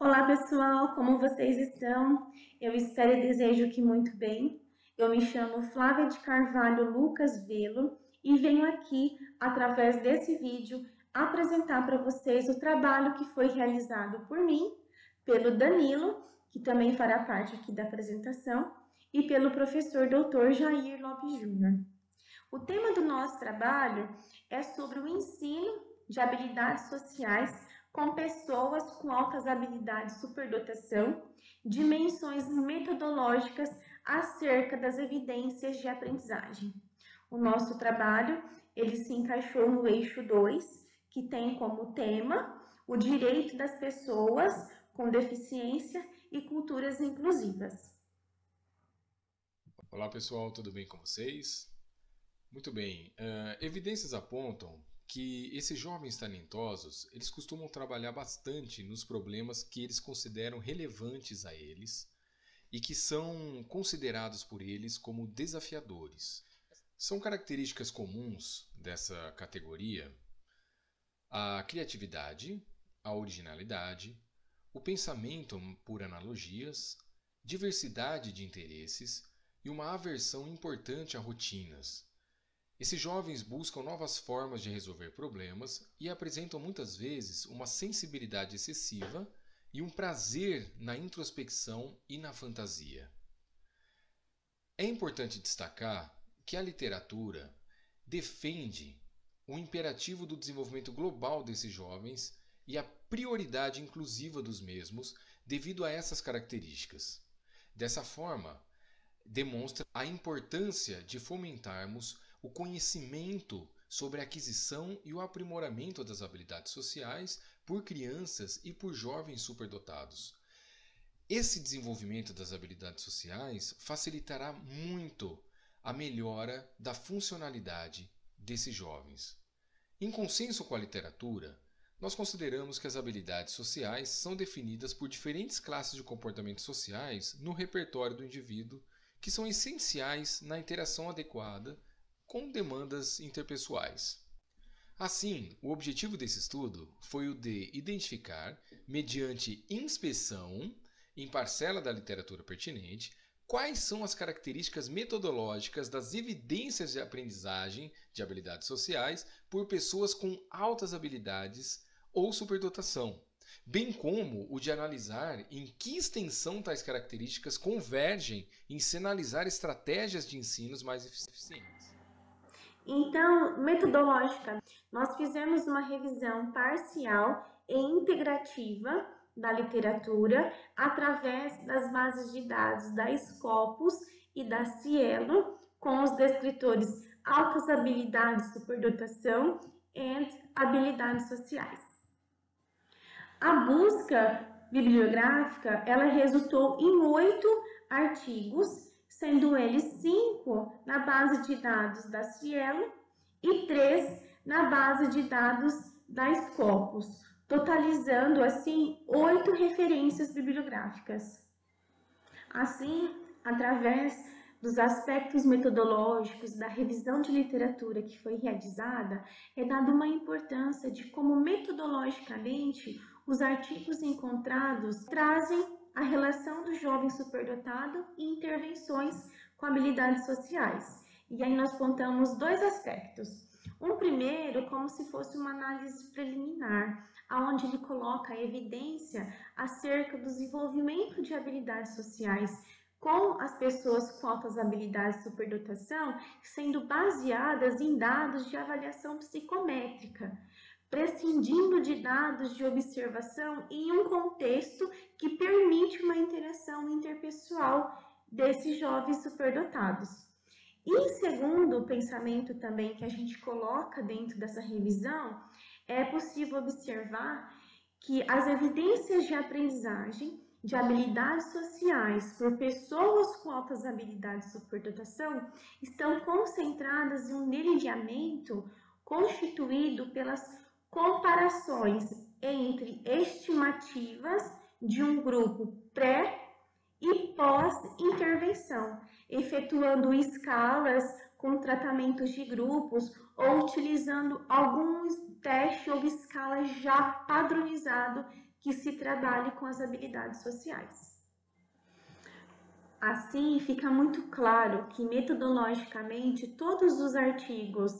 Olá pessoal, como vocês estão? Eu espero e desejo que muito bem. Eu me chamo Flávia de Carvalho Lucas Velo e venho aqui, através desse vídeo, apresentar para vocês o trabalho que foi realizado por mim, pelo Danilo, que também fará parte aqui da apresentação, e pelo professor Dr. Jair Lopes Júnior. O tema do nosso trabalho é sobre o ensino de habilidades sociais com pessoas com altas habilidades de superdotação, dimensões metodológicas acerca das evidências de aprendizagem. O nosso trabalho, ele se encaixou no eixo 2, que tem como tema o direito das pessoas com deficiência e culturas inclusivas. Olá pessoal, tudo bem com vocês? Muito bem, evidências apontam que esses jovens talentosos, eles costumam trabalhar bastante nos problemas que eles consideram relevantes a eles e que são considerados por eles como desafiadores. São características comuns dessa categoria a criatividade, a originalidade, o pensamento por analogias, diversidade de interesses e uma aversão importante a rotinas. Esses jovens buscam novas formas de resolver problemas e apresentam muitas vezes uma sensibilidade excessiva e um prazer na introspecção e na fantasia. É importante destacar que a literatura defende o imperativo do desenvolvimento global desses jovens e a prioridade inclusiva dos mesmos devido a essas características. Dessa forma, demonstra a importância de fomentarmos o conhecimento sobre a aquisição e o aprimoramento das habilidades sociais por crianças e por jovens superdotados. Esse desenvolvimento das habilidades sociais facilitará muito a melhora da funcionalidade desses jovens. Em consenso com a literatura, nós consideramos que as habilidades sociais são definidas por diferentes classes de comportamentos sociais no repertório do indivíduo que são essenciais na interação adequada com demandas interpessoais. Assim, o objetivo desse estudo foi o de identificar, mediante inspeção em parcela da literatura pertinente, quais são as características metodológicas das evidências de aprendizagem de habilidades sociais por pessoas com altas habilidades ou superdotação, bem como o de analisar em que extensão tais características convergem em sinalizar estratégias de ensinos mais eficientes. Então, metodológica, nós fizemos uma revisão parcial e integrativa da literatura através das bases de dados da Scopus e da Cielo, com os descritores altas habilidades de superdotação e habilidades sociais. A busca bibliográfica, ela resultou em 8 artigos, sendo eles 5 na base de dados da Cielo e 3 na base de dados da Scopus, totalizando assim 8 referências bibliográficas. Assim, através dos aspectos metodológicos da revisão de literatura que foi realizada, é dada uma importância de como metodologicamente os artigos encontrados trazem a relação do jovem superdotado e intervenções com habilidades sociais. E aí nós pontamos 2 aspectos. Um primeiro, como se fosse uma análise preliminar, onde ele coloca a evidência acerca do desenvolvimento de habilidades sociais com as pessoas com altas habilidades de superdotação, sendo baseadas em dados de avaliação psicométrica, prescindindo de dados de observação em um contexto que permite uma interação interpessoal desses jovens superdotados. E segundo pensamento também que a gente coloca dentro dessa revisão, é possível observar que as evidências de aprendizagem de habilidades sociais por pessoas com altas habilidades de superdotação estão concentradas em um delineamento constituído pelas comparações entre estimativas de um grupo pré e pós-intervenção, efetuando escalas com tratamentos de grupos ou utilizando alguns testes ou escalas já padronizado que se trabalhe com as habilidades sociais. Assim, fica muito claro que metodologicamente todos os artigos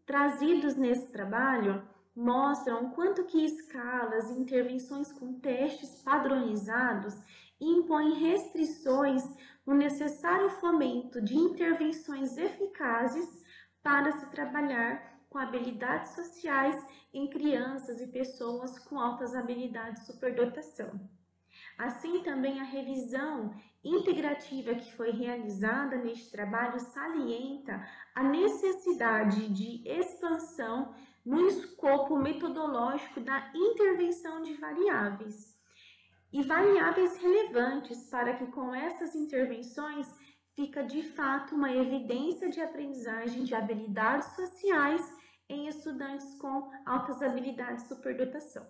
trazidos nesse trabalho mostram o quanto que escalas e intervenções com testes padronizados impõem restrições no necessário fomento de intervenções eficazes para se trabalhar com habilidades sociais em crianças e pessoas com altas habilidades de superdotação. Assim, também a revisão integrativa que foi realizada neste trabalho salienta a necessidade de expansão no escopo metodológico da intervenção de variáveis e variáveis relevantes para que com essas intervenções fica de fato uma evidência de aprendizagem de habilidades sociais em estudantes com altas habilidades de superdotação.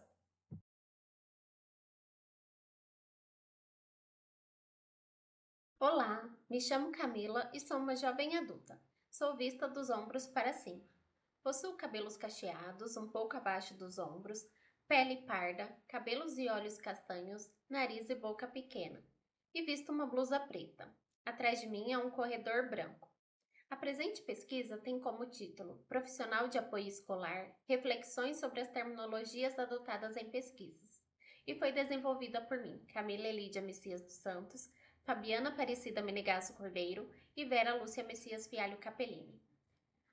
Olá, me chamo Camila e sou uma jovem adulta. Sou vista dos ombros para cima. Possuo cabelos cacheados, um pouco abaixo dos ombros, pele parda, cabelos e olhos castanhos, nariz e boca pequena. E visto uma blusa preta. Atrás de mim é um corredor branco. A presente pesquisa tem como título Profissional de Apoio Escolar, Reflexões sobre as terminologias adotadas em pesquisas. E foi desenvolvida por mim, Camila Elídia Messias dos Santos, Fabiana Aparecida Menegasso Cordeiro e Vera Lúcia Messias Fialho Capellini.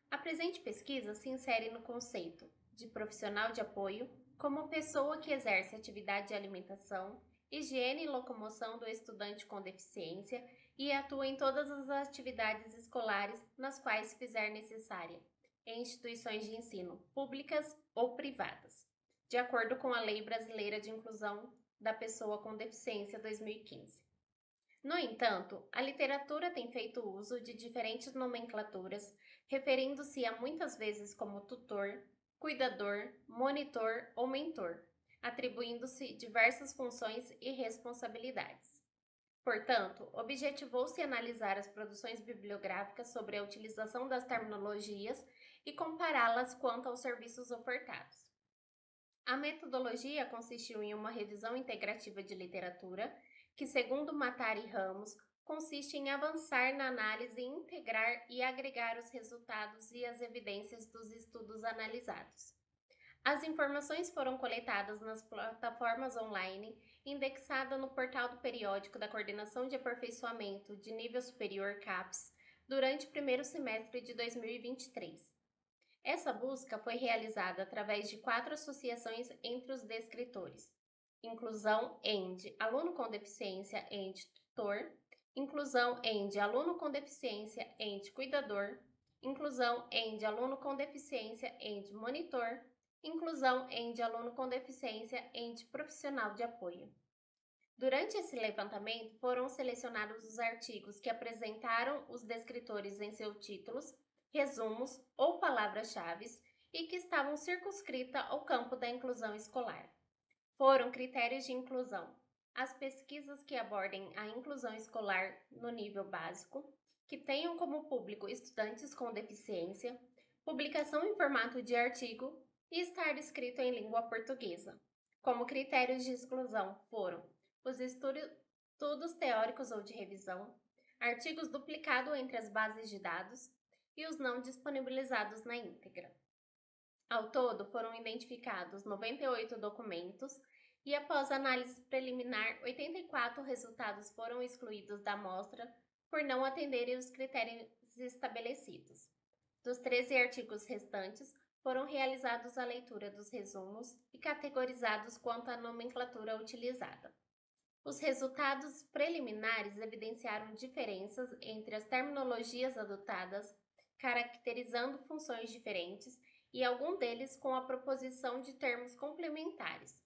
A presente pesquisa se insere no conceito de profissional de apoio como pessoa que exerce atividade de alimentação, higiene e locomoção do estudante com deficiência e atua em todas as atividades escolares nas quais se fizer necessária, em instituições de ensino, públicas ou privadas, de acordo com a Lei Brasileira de Inclusão da Pessoa com Deficiência 2015. No entanto, a literatura tem feito uso de diferentes nomenclaturas, referindo-se a muitas vezes como tutor, cuidador, monitor ou mentor, atribuindo-se diversas funções e responsabilidades. Portanto, objetivou-se analisar as produções bibliográficas sobre a utilização das terminologias e compará-las quanto aos serviços ofertados. A metodologia consistiu em uma revisão integrativa de literatura, que, segundo Matari e Ramos, consiste em avançar na análise, integrar e agregar os resultados e as evidências dos estudos analisados. As informações foram coletadas nas plataformas online, indexada no portal do periódico da Coordenação de Aperfeiçoamento de Nível Superior CAPES, durante o primeiro semestre de 2023. Essa busca foi realizada através de 4 associações entre os descritores: Inclusão END Aluno com Deficiência END Tutor, Inclusão END Aluno com Deficiência END Cuidador, Inclusão END Aluno com Deficiência END Monitor, Inclusão END Aluno com Deficiência END Profissional de Apoio. Durante esse levantamento, foram selecionados os artigos que apresentaram os descritores em seus títulos, resumos ou palavras-chave e que estavam circunscritas ao campo da inclusão escolar. Foram critérios de inclusão: as pesquisas que abordem a inclusão escolar no nível básico, que tenham como público estudantes com deficiência, publicação em formato de artigo e estar escrito em língua portuguesa. Como critérios de exclusão foram os estudos teóricos ou de revisão, artigos duplicados entre as bases de dados e os não disponibilizados na íntegra. Ao todo, foram identificados 98 documentos e, após análise preliminar, 84 resultados foram excluídos da amostra por não atenderem os critérios estabelecidos. Dos 13 artigos restantes, foram realizados a leitura dos resumos e categorizados quanto à nomenclatura utilizada. Os resultados preliminares evidenciaram diferenças entre as terminologias adotadas, caracterizando funções diferentes e algum deles com a proposição de termos complementares.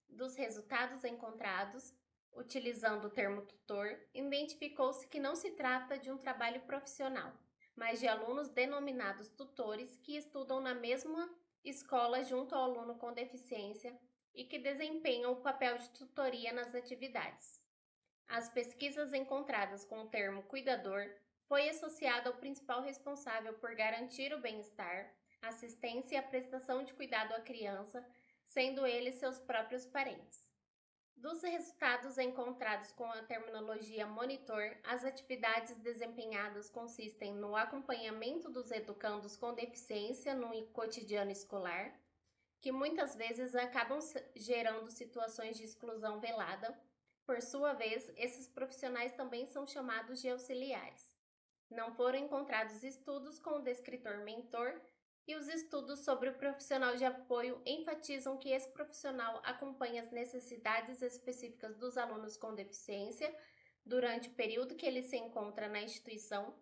Dos resultados encontrados, utilizando o termo tutor, identificou-se que não se trata de um trabalho profissional, mas de alunos denominados tutores que estudam na mesma escola junto ao aluno com deficiência e que desempenham o papel de tutoria nas atividades. As pesquisas encontradas com o termo cuidador foi associado ao principal responsável por garantir o bem-estar, assistência e a prestação de cuidado à criança, sendo eles seus próprios parentes. Dos resultados encontrados com a terminologia monitor, as atividades desempenhadas consistem no acompanhamento dos educandos com deficiência no cotidiano escolar, que muitas vezes acabam gerando situações de exclusão velada. Por sua vez, esses profissionais também são chamados de auxiliares. Não foram encontrados estudos com o descritor-mentor, e os estudos sobre o profissional de apoio enfatizam que esse profissional acompanha as necessidades específicas dos alunos com deficiência durante o período que ele se encontra na instituição,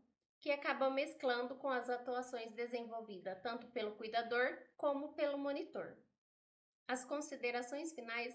que acaba mesclando com as atuações desenvolvidas tanto pelo cuidador como pelo monitor. As considerações finais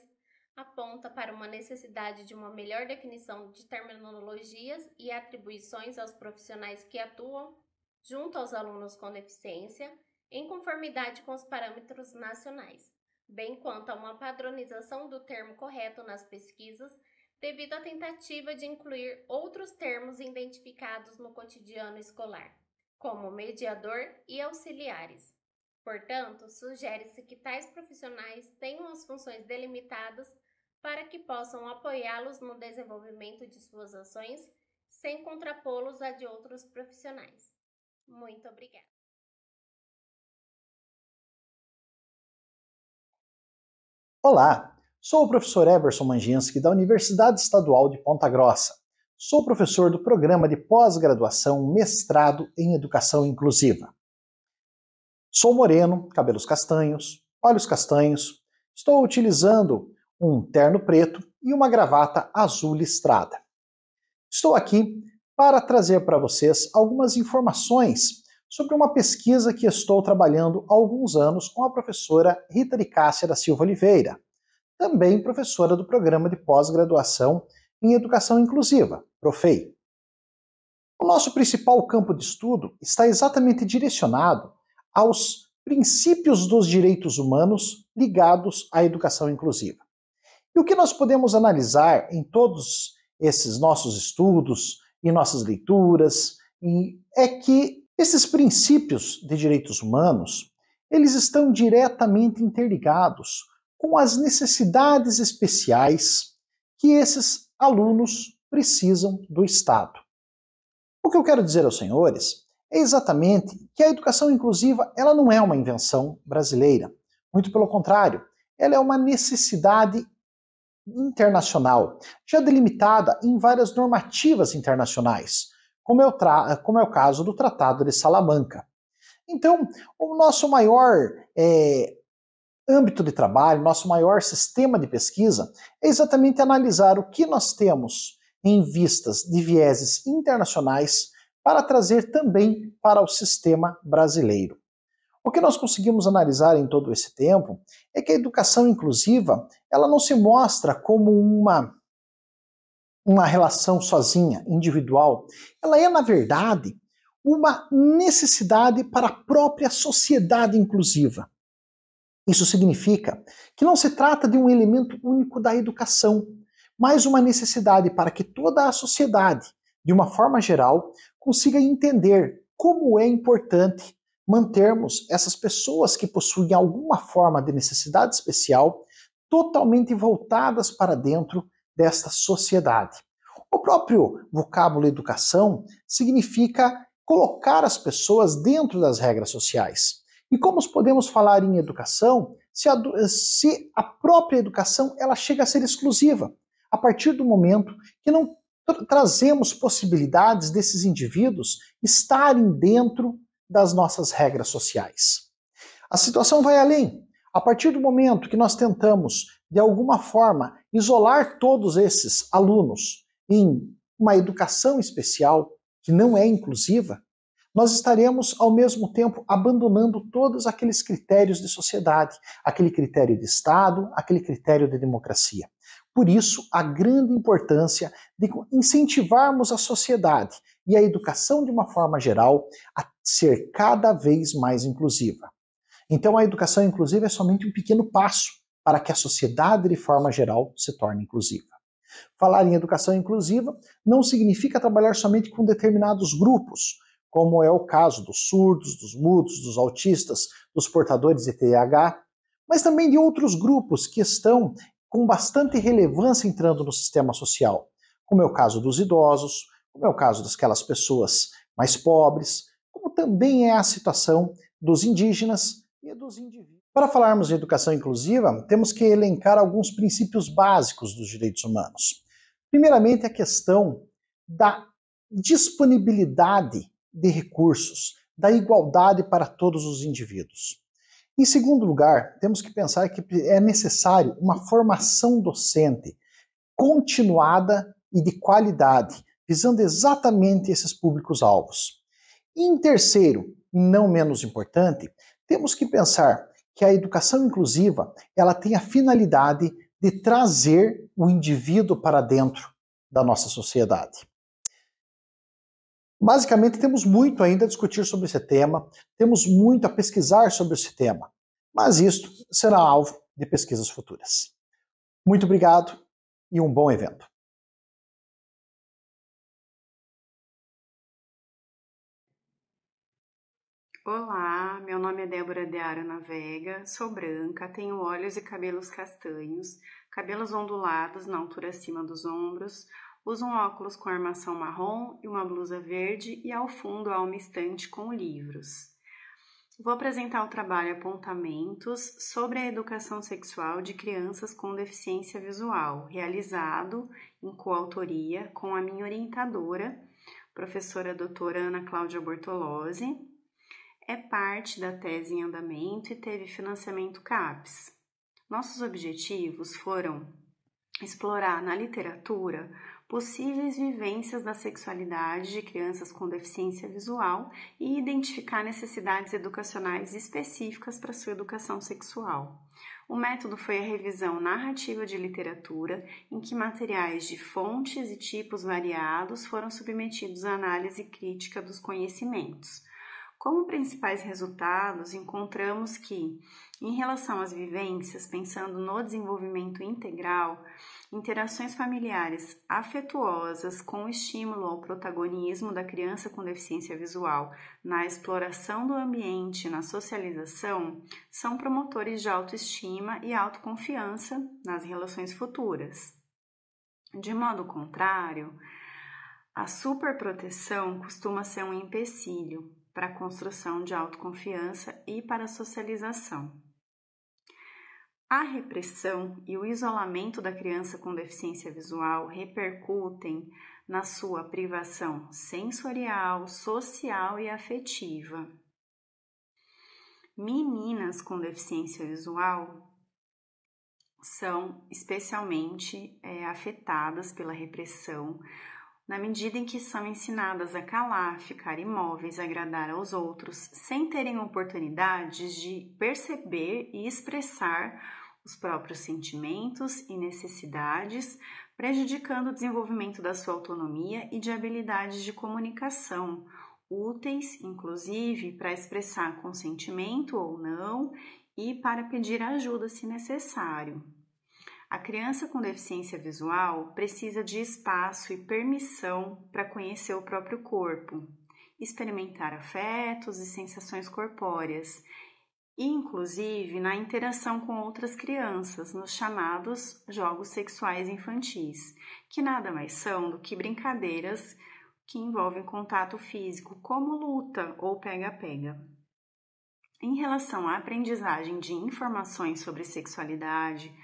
apontam para uma necessidade de uma melhor definição de terminologias e atribuições aos profissionais que atuam junto aos alunos com deficiência, em conformidade com os parâmetros nacionais, bem quanto a uma padronização do termo correto nas pesquisas, devido à tentativa de incluir outros termos identificados no cotidiano escolar, como mediador e auxiliares. Portanto, sugere-se que tais profissionais tenham as funções delimitadas para que possam apoiá-los no desenvolvimento de suas ações, sem contrapô-los a de outros profissionais. Muito obrigada. Olá, sou o professor Everson Manginski da Universidade Estadual de Ponta Grossa. Sou professor do programa de pós-graduação Mestrado em Educação Inclusiva. Sou moreno, cabelos castanhos, olhos castanhos, estou utilizando um terno preto e uma gravata azul listrada. Estou aqui para trazer para vocês algumas informações sobre uma pesquisa que estou trabalhando há alguns anos com a professora Rita de Cássia da Silva Oliveira, também professora do programa de pós-graduação em Educação Inclusiva, PROFEI. O nosso principal campo de estudo está exatamente direcionado aos princípios dos direitos humanos ligados à educação inclusiva. E o que nós podemos analisar em todos esses nossos estudos e nossas leituras é que esses princípios de direitos humanos, eles estão diretamente interligados com as necessidades especiais que esses alunos precisam do Estado. O que eu quero dizer aos senhores é exatamente que a educação inclusiva ela não é uma invenção brasileira. Muito pelo contrário, ela é uma necessidade internacional, já delimitada em várias normativas internacionais, como é o caso do Tratado de Salamanca. Então, o nosso maior âmbito de trabalho, nosso maior sistema de pesquisa é exatamente analisar o que nós temos em vistas de vieses internacionais para trazer também para o sistema brasileiro. O que nós conseguimos analisar em todo esse tempo é que a educação inclusiva ela não se mostra como uma relação sozinha, individual. Ela é, na verdade, uma necessidade para a própria sociedade inclusiva. Isso significa que não se trata de um elemento único da educação, mas uma necessidade para que toda a sociedade, de uma forma geral, consiga entender como é importante mantermos essas pessoas que possuem alguma forma de necessidade especial totalmente voltadas para dentro desta sociedade. O próprio vocábulo educação significa colocar as pessoas dentro das regras sociais. E como podemos falar em educação se a própria educação ela chega a ser exclusiva, a partir do momento que não trazemos possibilidades desses indivíduos estarem dentro das nossas regras sociais. A situação vai além. A partir do momento que nós tentamos, de alguma forma, isolar todos esses alunos em uma educação especial que não é inclusiva, nós estaremos, ao mesmo tempo, abandonando todos aqueles critérios de sociedade, aquele critério de Estado, aquele critério de democracia. Por isso, a grande importância de incentivarmos a sociedade e a educação de uma forma geral a ser cada vez mais inclusiva. Então, a educação inclusiva é somente um pequeno passo para que a sociedade, de forma geral, se torne inclusiva. Falar em educação inclusiva não significa trabalhar somente com determinados grupos, como é o caso dos surdos, dos mudos, dos autistas, dos portadores de TDAH. mas também de outros grupos que estão com bastante relevância entrando no sistema social, como é o caso dos idosos, como é o caso daquelas pessoas mais pobres, como também é a situação dos indígenas e dos indivíduos. Para falarmos de educação inclusiva, temos que elencar alguns princípios básicos dos direitos humanos. Primeiramente, a questão da disponibilidade de recursos, da igualdade para todos os indivíduos. Em segundo lugar, temos que pensar que é necessário uma formação docente continuada e de qualidade, visando exatamente esses públicos-alvos. E em terceiro, e não menos importante, temos que pensar que a educação inclusiva ela tem a finalidade de trazer o indivíduo para dentro da nossa sociedade. Basicamente, temos muito ainda a discutir sobre esse tema, temos muito a pesquisar sobre esse tema, mas isto será alvo de pesquisas futuras. Muito obrigado e um bom evento. Olá, meu nome é Débora Deara Navega, sou branca, tenho olhos e cabelos castanhos, cabelos ondulados na altura acima dos ombros, uso um óculos com armação marrom e uma blusa verde e ao fundo há uma estante com livros. Vou apresentar o trabalho Apontamentos sobre a educação sexual de crianças com deficiência visual, realizado em coautoria com a minha orientadora, professora doutora Ana Cláudia Bortolozzi. É parte da tese em andamento e teve financiamento CAPES. Nossos objetivos foram explorar na literatura possíveis vivências da sexualidade de crianças com deficiência visual e identificar necessidades educacionais específicas para sua educação sexual. O método foi a revisão narrativa de literatura, em que materiais de fontes e tipos variados foram submetidos à análise crítica dos conhecimentos. Como principais resultados, encontramos que, em relação às vivências, pensando no desenvolvimento integral, interações familiares afetuosas com estímulo ao protagonismo da criança com deficiência visual na exploração do ambiente e na socialização são promotores de autoestima e autoconfiança nas relações futuras. De modo contrário, a superproteção costuma ser um empecilho para a construção de autoconfiança e para a socialização. A repressão e o isolamento da criança com deficiência visual repercutem na sua privação sensorial, social e afetiva. Meninas com deficiência visual são especialmente afetadas pela repressão, na medida em que são ensinadas a calar, ficar imóveis, agradar aos outros, sem terem oportunidades de perceber e expressar os próprios sentimentos e necessidades, prejudicando o desenvolvimento da sua autonomia e de habilidades de comunicação, úteis, inclusive, para expressar consentimento ou não e para pedir ajuda se necessário. A criança com deficiência visual precisa de espaço e permissão para conhecer o próprio corpo, experimentar afetos e sensações corpóreas, e inclusive na interação com outras crianças, nos chamados jogos sexuais infantis, que nada mais são do que brincadeiras que envolvem contato físico, como luta ou pega-pega. Em relação à aprendizagem de informações sobre sexualidade,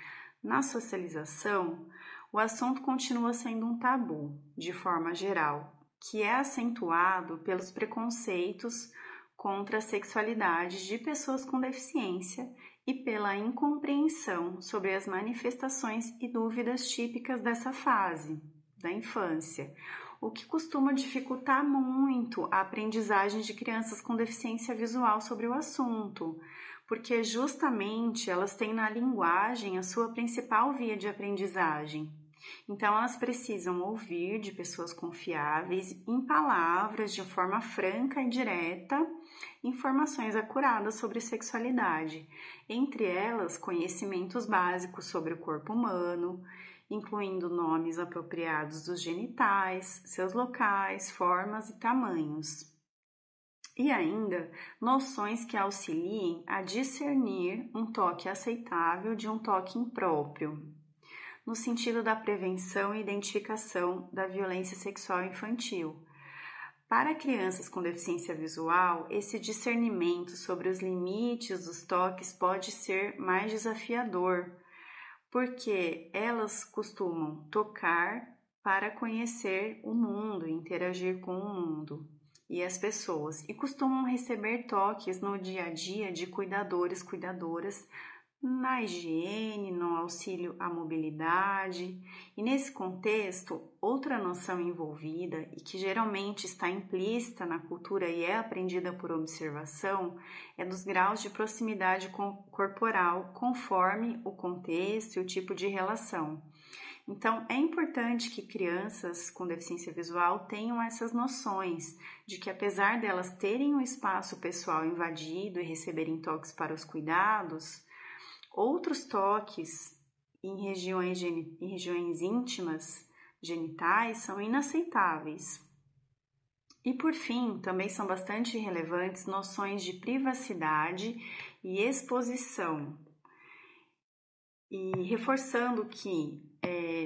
na socialização, o assunto continua sendo um tabu, de forma geral, que é acentuado pelos preconceitos contra a sexualidade de pessoas com deficiência e pela incompreensão sobre as manifestações e dúvidas típicas dessa fase, da infância, o que costuma dificultar muito a aprendizagem de crianças com deficiência visual sobre o assunto, porque justamente elas têm na linguagem a sua principal via de aprendizagem. Então, elas precisam ouvir de pessoas confiáveis, em palavras, de forma franca e direta, informações acuradas sobre sexualidade, entre elas conhecimentos básicos sobre o corpo humano, incluindo nomes apropriados dos genitais, seus locais, formas e tamanhos. E ainda, noções que auxiliem a discernir um toque aceitável de um toque impróprio, no sentido da prevenção e identificação da violência sexual infantil. Para crianças com deficiência visual, esse discernimento sobre os limites dos toques pode ser mais desafiador, porque elas costumam tocar para conhecer o mundo e interagir com o mundo e as pessoas, e costumam receber toques no dia a dia de cuidadoras, na higiene, no auxílio à mobilidade. E nesse contexto, outra noção envolvida e que geralmente está implícita na cultura e é aprendida por observação é dos graus de proximidade corporal conforme o contexto e o tipo de relação. Então, é importante que crianças com deficiência visual tenham essas noções de que, apesar delas terem o espaço pessoal invadido e receberem toques para os cuidados, outros toques em regiões íntimas, genitais, são inaceitáveis. E, por fim, também são bastante relevantes noções de privacidade e exposição. E reforçando que,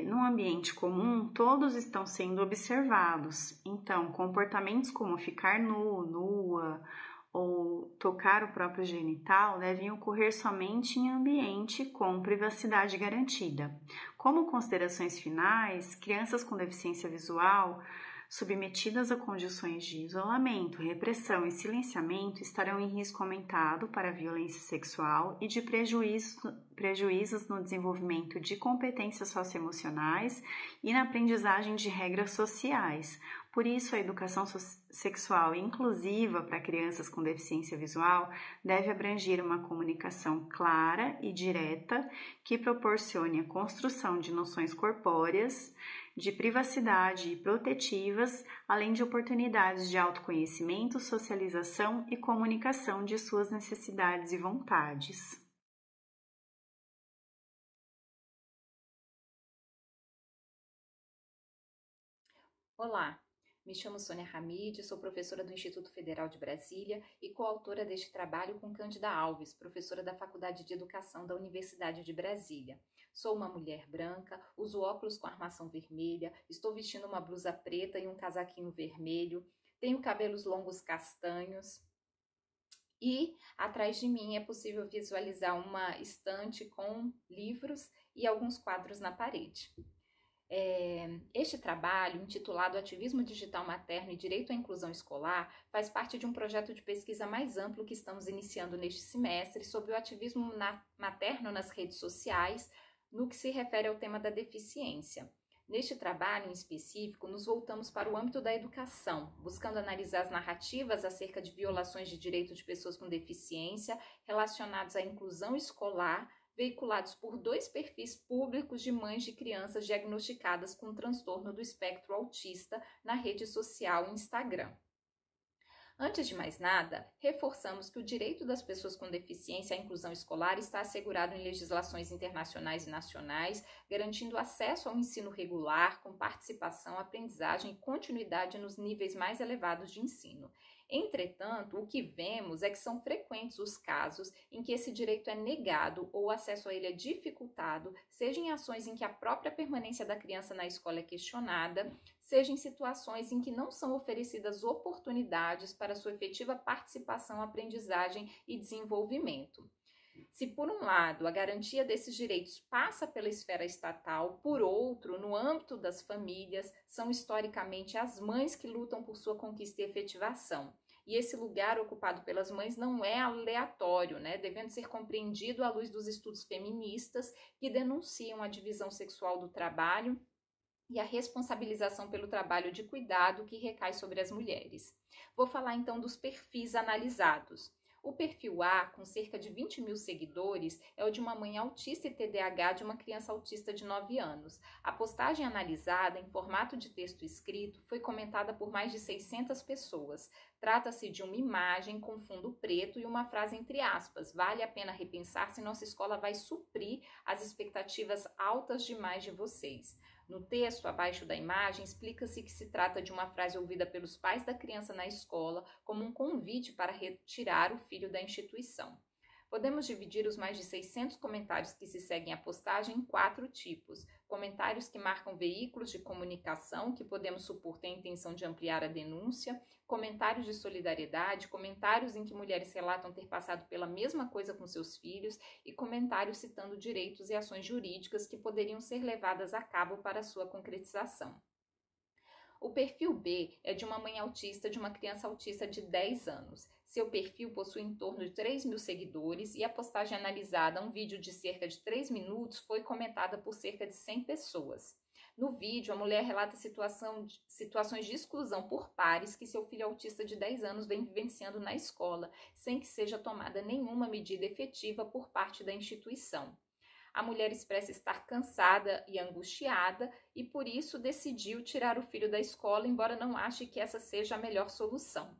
num ambiente comum, todos estão sendo observados. Então, comportamentos como ficar nua, ou tocar o próprio genital devem ocorrer somente em ambiente com privacidade garantida. Como considerações finais, crianças com deficiência visual submetidas a condições de isolamento, repressão e silenciamento estarão em risco aumentado para a violência sexual e de prejuízos no desenvolvimento de competências socioemocionais e na aprendizagem de regras sociais. Por isso, a educação sexual inclusiva para crianças com deficiência visual deve abranger uma comunicação clara e direta que proporcione a construção de noções corpóreas, de privacidade e protetivas, além de oportunidades de autoconhecimento, socialização e comunicação de suas necessidades e vontades. Olá, me chamo Sônia Hamid, sou professora do Instituto Federal de Brasília e coautora deste trabalho com Cândida Alves, professora da Faculdade de Educação da Universidade de Brasília. Sou uma mulher branca, uso óculos com armação vermelha, estou vestindo uma blusa preta e um casaquinho vermelho, tenho cabelos longos castanhos e atrás de mim é possível visualizar uma estante com livros e alguns quadros na parede. Este trabalho, intitulado Ativismo Digital Materno e Direito à Inclusão Escolar, faz parte de um projeto de pesquisa mais amplo que estamos iniciando neste semestre sobre o ativismo materno nas redes sociais, no que se refere ao tema da deficiência. Neste trabalho em específico, nos voltamos para o âmbito da educação, buscando analisar as narrativas acerca de violações de direitos de pessoas com deficiência relacionados à inclusão escolar, veiculados por 2 perfis públicos de mães de crianças diagnosticadas com transtorno do espectro autista na rede social Instagram. Antes de mais nada, reforçamos que o direito das pessoas com deficiência à inclusão escolar está assegurado em legislações internacionais e nacionais, garantindo acesso ao ensino regular, com participação, aprendizagem e continuidade nos níveis mais elevados de ensino. Entretanto, o que vemos é que são frequentes os casos em que esse direito é negado ou o acesso a ele é dificultado, seja em ações em que a própria permanência da criança na escola é questionada, seja em situações em que não são oferecidas oportunidades para sua efetiva participação, aprendizagem e desenvolvimento. Se, por um lado, a garantia desses direitos passa pela esfera estatal, por outro, no âmbito das famílias, são historicamente as mães que lutam por sua conquista e efetivação. E esse lugar ocupado pelas mães não é aleatório, devendo ser compreendido à luz dos estudos feministas que denunciam a divisão sexual do trabalho e a responsabilização pelo trabalho de cuidado que recai sobre as mulheres. Vou falar então dos perfis analisados. O perfil A, com cerca de 20 mil seguidores, é o de uma mãe autista e TDAH de uma criança autista de 9 anos. A postagem analisada, em formato de texto escrito, foi comentada por mais de 600 pessoas. Trata-se de uma imagem com fundo preto e uma frase entre aspas: vale a pena repensar se nossa escola vai suprir as expectativas altas demais de vocês. No texto, abaixo da imagem, explica-se que se trata de uma frase ouvida pelos pais da criança na escola como um convite para retirar o filho da instituição. Podemos dividir os mais de 600 comentários que se seguem à postagem em 4 tipos. Comentários que marcam veículos de comunicação, que podemos supor têm a intenção de ampliar a denúncia, comentários de solidariedade, comentários em que mulheres relatam ter passado pela mesma coisa com seus filhos e comentários citando direitos e ações jurídicas que poderiam ser levadas a cabo para sua concretização. O perfil B é de uma mãe autista de uma criança autista de 10 anos. Seu perfil possui em torno de 3.000 seguidores e a postagem analisada, um vídeo de cerca de 3 minutos, foi comentada por cerca de 100 pessoas. No vídeo, a mulher relata situações de exclusão por pares que seu filho autista de 10 anos vem vivenciando na escola, sem que seja tomada nenhuma medida efetiva por parte da instituição. A mulher expressa estar cansada e angustiada e, por isso, decidiu tirar o filho da escola, embora não ache que essa seja a melhor solução.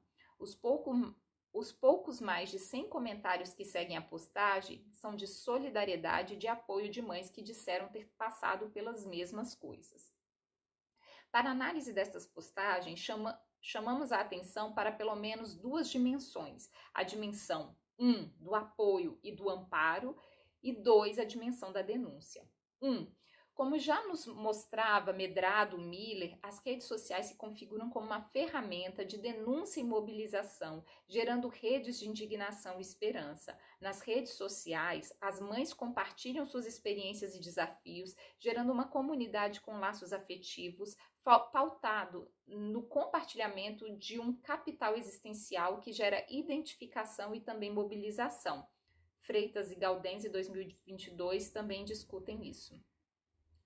Os poucos mais de 100 comentários que seguem a postagem são de solidariedade e de apoio de mães que disseram ter passado pelas mesmas coisas. Para análise destas postagens, chamamos a atenção para pelo menos 2 dimensões. A dimensão 1, do apoio e do amparo, e 2, a dimensão da denúncia. Como já nos mostrava Medrado Miller, as redes sociais se configuram como uma ferramenta de denúncia e mobilização, gerando redes de indignação e esperança. Nas redes sociais, as mães compartilham suas experiências e desafios, gerando uma comunidade com laços afetivos, pautado no compartilhamento de um capital existencial que gera identificação e também mobilização. Freitas e Gaudenzi, 2022, também discutem isso.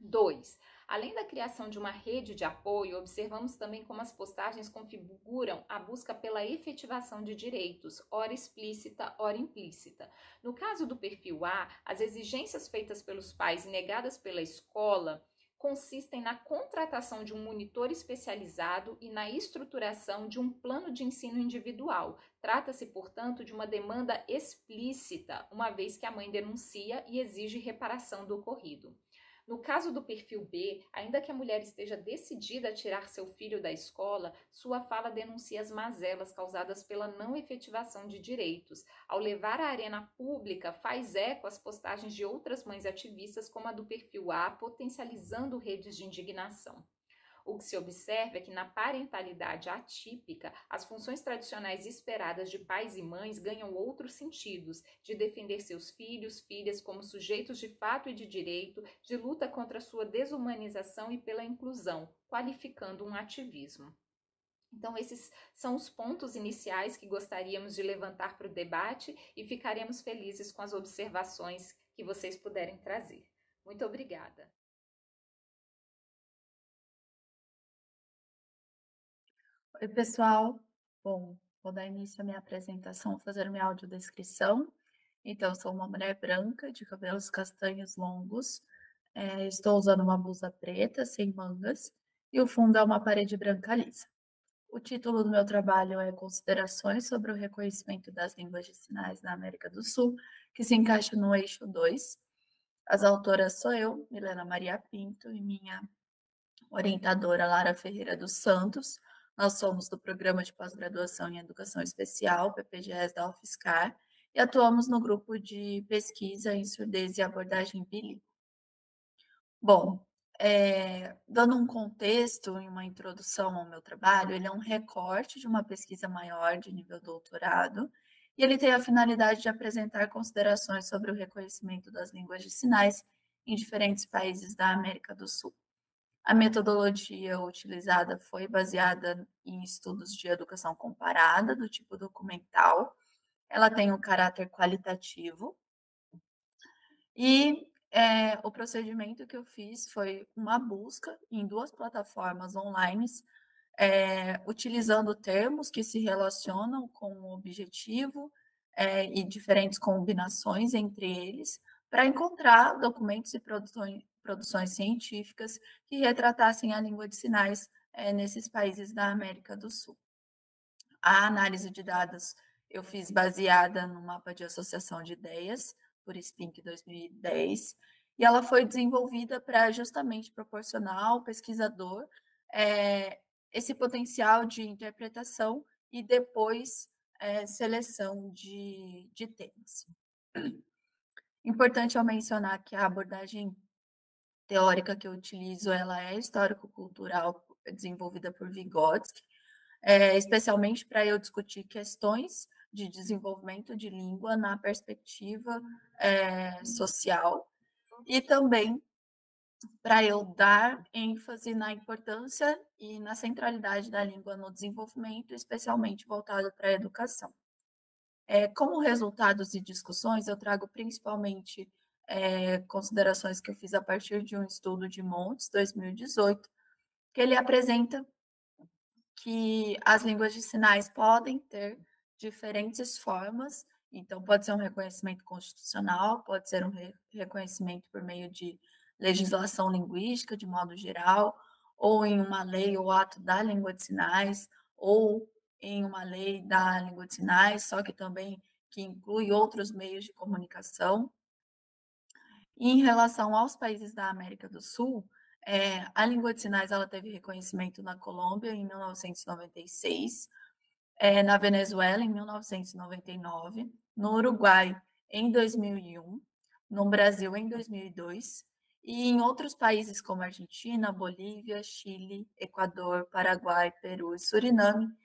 2. Além da criação de uma rede de apoio, observamos também como as postagens configuram a busca pela efetivação de direitos, ora explícita, ora implícita. No caso do perfil A, as exigências feitas pelos pais e negadas pela escola consistem na contratação de um monitor especializado e na estruturação de um plano de ensino individual. Trata-se, portanto, de uma demanda explícita, uma vez que a mãe denuncia e exige reparação do ocorrido. No caso do perfil B, ainda que a mulher esteja decidida a tirar seu filho da escola, sua fala denuncia as mazelas causadas pela não efetivação de direitos. Ao levar à arena pública, faz eco às postagens de outras mães ativistas, como a do perfil A, potencializando redes de indignação. O que se observa é que na parentalidade atípica, as funções tradicionais esperadas de pais e mães ganham outros sentidos, de defender seus filhos, filhas como sujeitos de fato e de direito, de luta contra sua desumanização e pela inclusão, qualificando um ativismo. Então, esses são os pontos iniciais que gostaríamos de levantar para o debate e ficaremos felizes com as observações que vocês puderem trazer. Muito obrigada. Oi, pessoal. Bom, vou dar início à minha apresentação fazendo minha audiodescrição. Então, eu sou uma mulher branca, de cabelos castanhos longos. Estou usando uma blusa preta, sem mangas, e o fundo é uma parede branca lisa. O título do meu trabalho é Considerações sobre o reconhecimento das línguas de sinais na América do Sul, que se encaixa no eixo 2. As autoras sou eu, Milena Maria Pinto, e minha orientadora Lara Ferreira dos Santos. Nós somos do Programa de Pós-Graduação em Educação Especial, PPGES da UFSCar, e atuamos no grupo de pesquisa em surdez e abordagem bilíngue. Bom, dando um contexto e uma introdução ao meu trabalho, ele é um recorte de uma pesquisa maior de nível doutorado, e ele tem a finalidade de apresentar considerações sobre o reconhecimento das línguas de sinais em diferentes países da América do Sul. A metodologia utilizada foi baseada em estudos de educação comparada, do tipo documental. Ela tem um caráter qualitativo. E o procedimento que eu fiz foi uma busca em 2 plataformas online, utilizando termos que se relacionam com o objetivo e diferentes combinações entre eles, para encontrar documentos e produções científicas que retratassem a língua de sinais nesses países da América do Sul. A análise de dados eu fiz baseada no mapa de associação de ideias, por SPINC 2010, e ela foi desenvolvida para justamente proporcionar ao pesquisador esse potencial de interpretação e depois seleção de temas. Importante eu mencionar que a abordagem teórica que eu utilizo, ela é histórico-cultural, desenvolvida por Vygotsky, especialmente para eu discutir questões de desenvolvimento de língua na perspectiva social e também para eu dar ênfase na importância e na centralidade da língua no desenvolvimento, especialmente voltado para a educação. Como resultados e discussões, eu trago principalmente considerações que eu fiz a partir de um estudo de Montes, 2018, que ele apresenta que as línguas de sinais podem ter diferentes formas, então pode ser um reconhecimento constitucional, pode ser um reconhecimento por meio de legislação linguística, de modo geral, ou em uma lei ou ato da língua de sinais, ou em uma lei da língua de sinais, só que também que inclui outros meios de comunicação. E em relação aos países da América do Sul, a língua de sinais ela teve reconhecimento na Colômbia em 1996, na Venezuela em 1999, no Uruguai em 2001, no Brasil em 2002 e em outros países como Argentina, Bolívia, Chile, Equador, Paraguai, Peru e Suriname,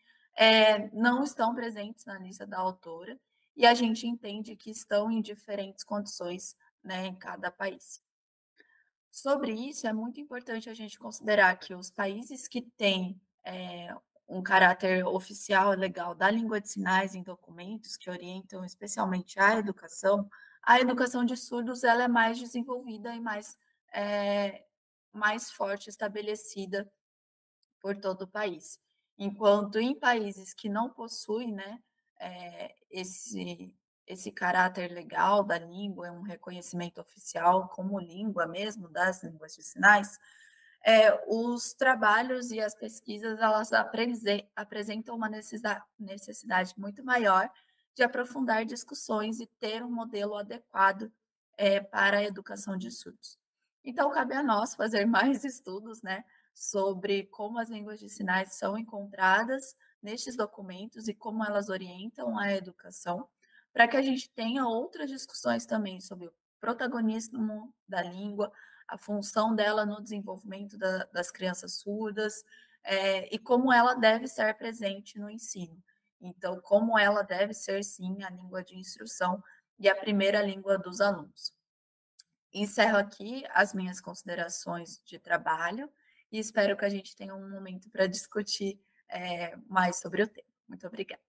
não estão presentes na lista da autora e a gente entende que estão em diferentes condições, né, em cada país. Sobre isso, é muito importante a gente considerar que os países que têm um caráter oficial legal da língua de sinais em documentos que orientam especialmente a educação de surdos ela é mais desenvolvida e mais forte, estabelecida por todo o país. Enquanto em países que não possuem, né, esse caráter legal da língua, um reconhecimento oficial como língua mesmo, das línguas de sinais, os trabalhos e as pesquisas elas apresentam uma necessidade muito maior de aprofundar discussões e ter um modelo adequado para a educação de surdos. Então, cabe a nós fazer mais estudos, né, sobre como as línguas de sinais são encontradas nestes documentos e como elas orientam a educação, para que a gente tenha outras discussões também sobre o protagonismo da língua, a função dela no desenvolvimento das crianças surdas e como ela deve estar presente no ensino. Então, como ela deve ser, sim, a língua de instrução e a primeira língua dos alunos. Encerro aqui as minhas considerações de trabalho e espero que a gente tenha um momento para discutir mais sobre o tema. Muito obrigada.